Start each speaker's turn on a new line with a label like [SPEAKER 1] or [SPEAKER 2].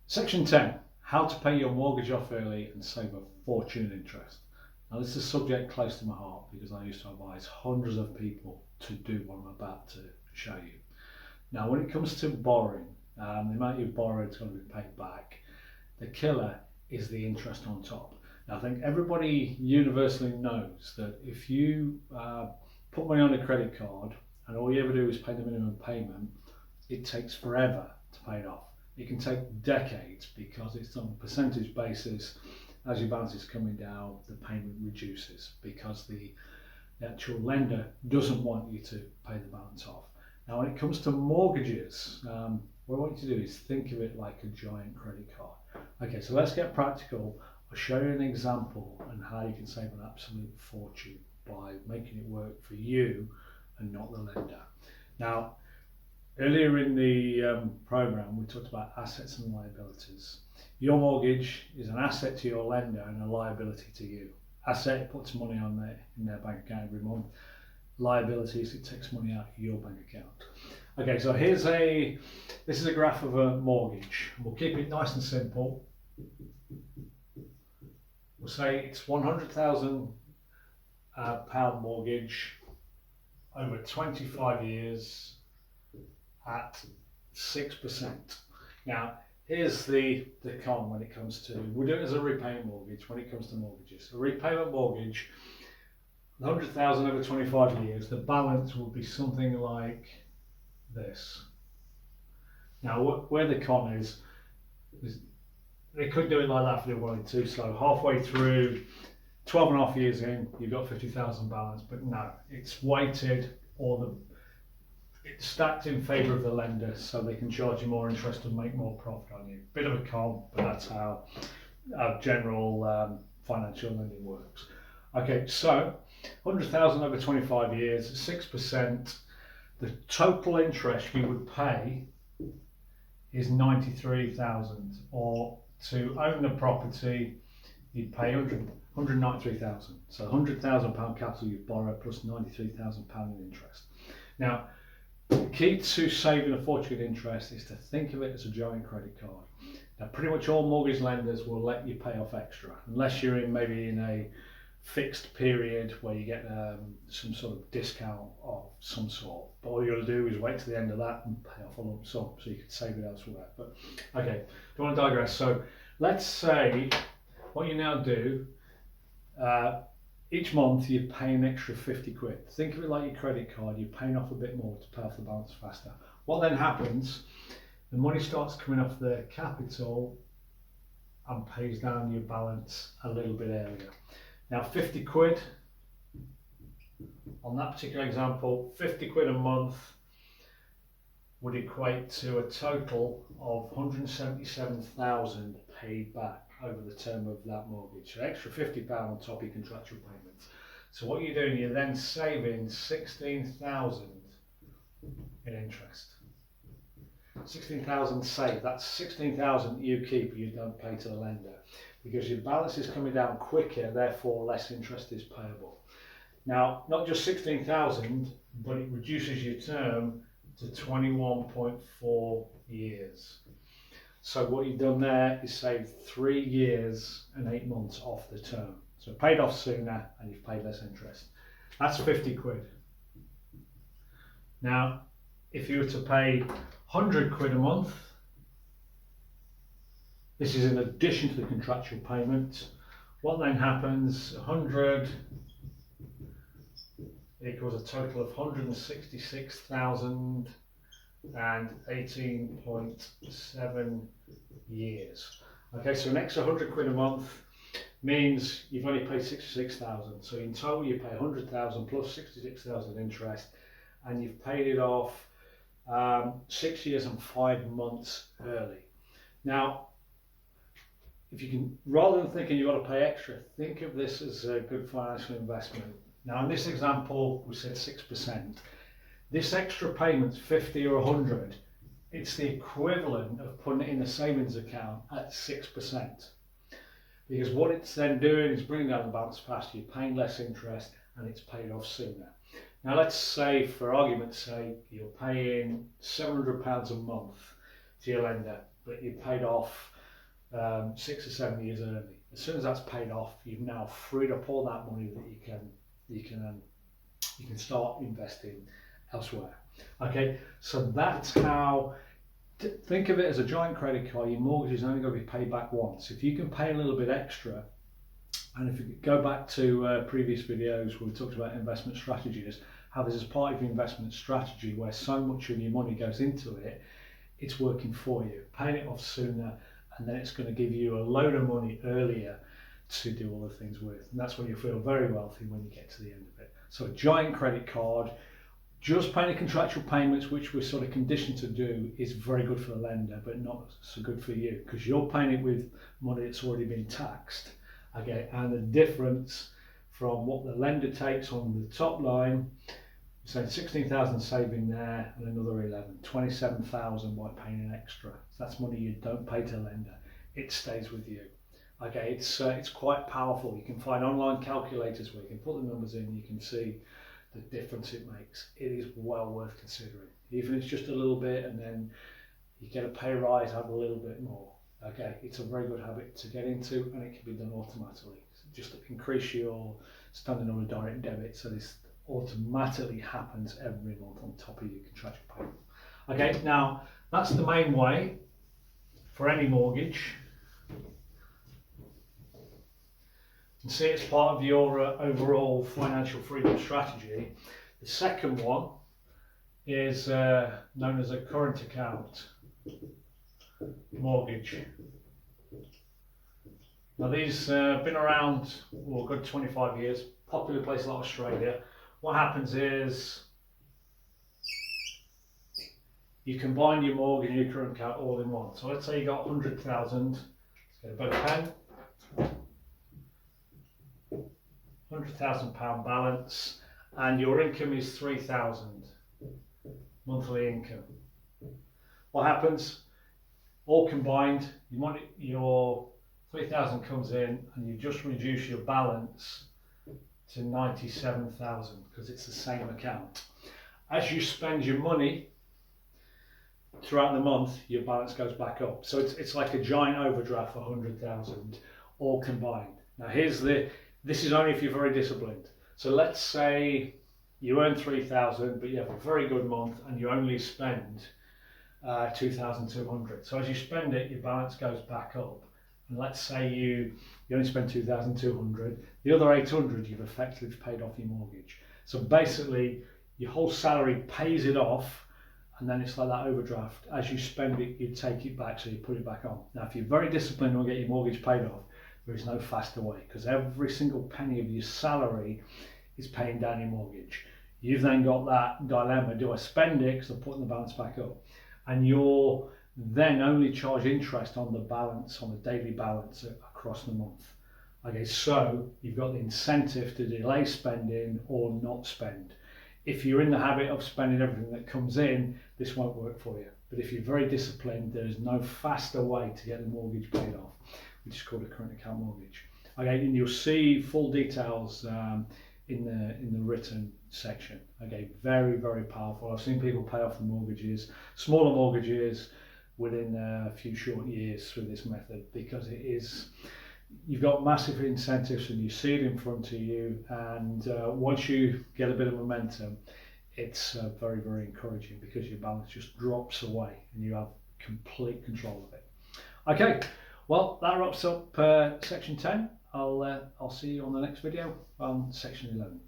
[SPEAKER 1] Section 10, how to pay your mortgage off early and save a fortune in interest. Now this is a subject close to my heart because I used to advise hundreds of people to do what I'm about to show you. Now when it comes to borrowing, the amount you've borrowed is going to be paid back. The killer is the interest on top. Now I think everybody universally knows that if you put money on a credit card and all you ever do is pay the minimum payment, it takes forever to pay it off. It can take decades because it's on a percentage basis. As your balance is coming down, the payment reduces because the actual lender doesn't want you to pay the balance off. Now when it comes to mortgages, what I want you to do is think of it like a giant credit card. Okay, so let's get practical. I'll show you an example on how you can save an absolute fortune by making it work for you and not the lender. Now, earlier in the program, we talked about assets and liabilities. Your mortgage is an asset to your lender and a liability to you. Asset, it puts money on in their bank account every month. Liabilities, it takes money out of your bank account. Okay, so this is a graph of a mortgage. We'll keep it nice and simple. We'll say it's £100,000 mortgage over 25 years at 6%. Now, here's the con when it comes to, we'll do it as a repayment mortgage when it comes to mortgages. A repayment mortgage, 100,000 over 25 years, the balance will be something like this. Now, where the con is they could do it like that if they wanted to. So halfway through, 12 and a half years in, you've got 50,000 balance, but no, it's weighted it's stacked in favour of the lender so they can charge you more interest and make more profit on you. Bit of a con, but that's how general financial lending works. Okay, so 100,000 over 25 years, 6%. The total interest you would pay is 93,000, or to own the property, you'd pay 193,000. So £100,000 capital you borrow plus £93,000 in interest. Now, the key to saving a fortune in interest is to think of it as a giant credit card. Now, pretty much all mortgage lenders will let you pay off extra, unless you're maybe in a fixed period where you get some sort of discount of some sort. But all you got to do is wait to the end of that and pay off a lump sum so you can save it elsewhere. But okay, don't want to digress. So let's say what you now do, each month you pay an extra 50 quid. Think of it like your credit card, you're paying off a bit more to pay off the balance faster. What then happens, the money starts coming off the capital and pays down your balance a little bit earlier. Now 50 quid, on that particular example, 50 quid a month would equate to a total of 177,000 paid back over the term of that mortgage. So extra £50 on top of your contractual payments. So what you're doing, you're then saving 16,000 in interest. 16,000 saved, that's 16,000 you keep, you don't pay to the lender. Because your balance is coming down quicker, therefore less interest is payable. Now, not just 16,000, but it reduces your term to 21.4 years. So what you've done there is saved 3 years and 8 months off the term. So paid off sooner and you've paid less interest. That's 50 quid. Now, if you were to pay 100 quid a month, this is in addition to the contractual payment. What then happens, 100 equals a total of 166,000 and 18.7 years. Okay, so an extra 100 quid a month means you've only paid 66,000. So in total you pay 100,000 plus 66,000 interest, and you've paid it off 6 years and 5 months early. Now, if you can, rather than thinking you've got to pay extra, think of this as a good financial investment. Now in this example, we said 6%. This extra payment, 50 or 100, it's the equivalent of putting it in a savings account at 6%. Because what it's then doing is bringing down the balance faster, you're paying less interest and it's paid off sooner. Now let's say, for argument's sake, you're paying £700 a month to your lender, but you paid off 6 or 7 years early. As soon as that's paid off, you've now freed up all that money that you can start investing elsewhere. Okay, so that's how. Think of it as a giant credit card. Your mortgage is only going to be paid back once. If you can pay a little bit extra, and if you go back to previous videos where we talked about investment strategies, how this is part of your investment strategy where so much of your money goes into it, it's working for you. Paying it off sooner, and then it's going to give you a load of money earlier to do all the things with. And that's when you feel very wealthy when you get to the end of it. So a giant credit card, just paying the contractual payments, which we're sort of conditioned to do, is very good for the lender, but not so good for you because you're paying it with money that's already been taxed. Okay, and the difference from what the lender takes on the top line, so 16,000 saving there and another 11, 27,000 by paying an extra. So that's money you don't pay to the lender. It stays with you. Okay, it's quite powerful. You can find online calculators where you can put the numbers in, you can see the difference it makes. It is well worth considering. Even if it's just a little bit and then you get a pay rise, have a little bit more. Okay, it's a very good habit to get into and it can be done automatically. Just increase your standing on a direct debit so this automatically happens every month on top of your contractual payment. Okay, now that's the main way for any mortgage. And see it's part of your overall financial freedom strategy. The second one is known as a current account mortgage. Now these have been around a good 25 years, popular place like Australia. What happens is you combine your mortgage and your current account all in one. So let's say you got 100,000, let's get a better pen. £100,000 balance and your income is 3,000 monthly income. What happens? All combined, you want your 3,000 comes in and you just reduce your balance to 97,000 because it's the same account. As you spend your money throughout the month, your balance goes back up. So it's like a giant overdraft for 100,000 all combined. Now this is only if you're very disciplined. So let's say you earn 3,000 but you have a very good month and you only spend 2,200. So as you spend it, your balance goes back up. And let's say you only spend 2,200, the other 800 you've effectively paid off your mortgage. So basically your whole salary pays it off and then it's like that overdraft. As you spend it, you take it back, so you put it back on. Now if you're very disciplined and will get your mortgage paid off, there is no faster way because every single penny of your salary is paying down your mortgage. You've then got that dilemma, do I spend it because I'm putting the balance back up? And you're then only charge interest on the balance, on the daily balance across the month. Okay, so you've got the incentive to delay spending or not spend. If you're in the habit of spending everything that comes in, this won't work for you. But if you're very disciplined, there's no faster way to get the mortgage paid off, which is called a current account mortgage. Okay, and you'll see full details in the written section. Okay, very, very powerful. I've seen people pay off the mortgages, smaller mortgages, within a few short years through this method because it is, you've got massive incentives and you see it in front of you, and once you get a bit of momentum, it's very, very encouraging because your balance just drops away and you have complete control of it. Okay, well that wraps up section 10. I'll see you on the next video on section 11.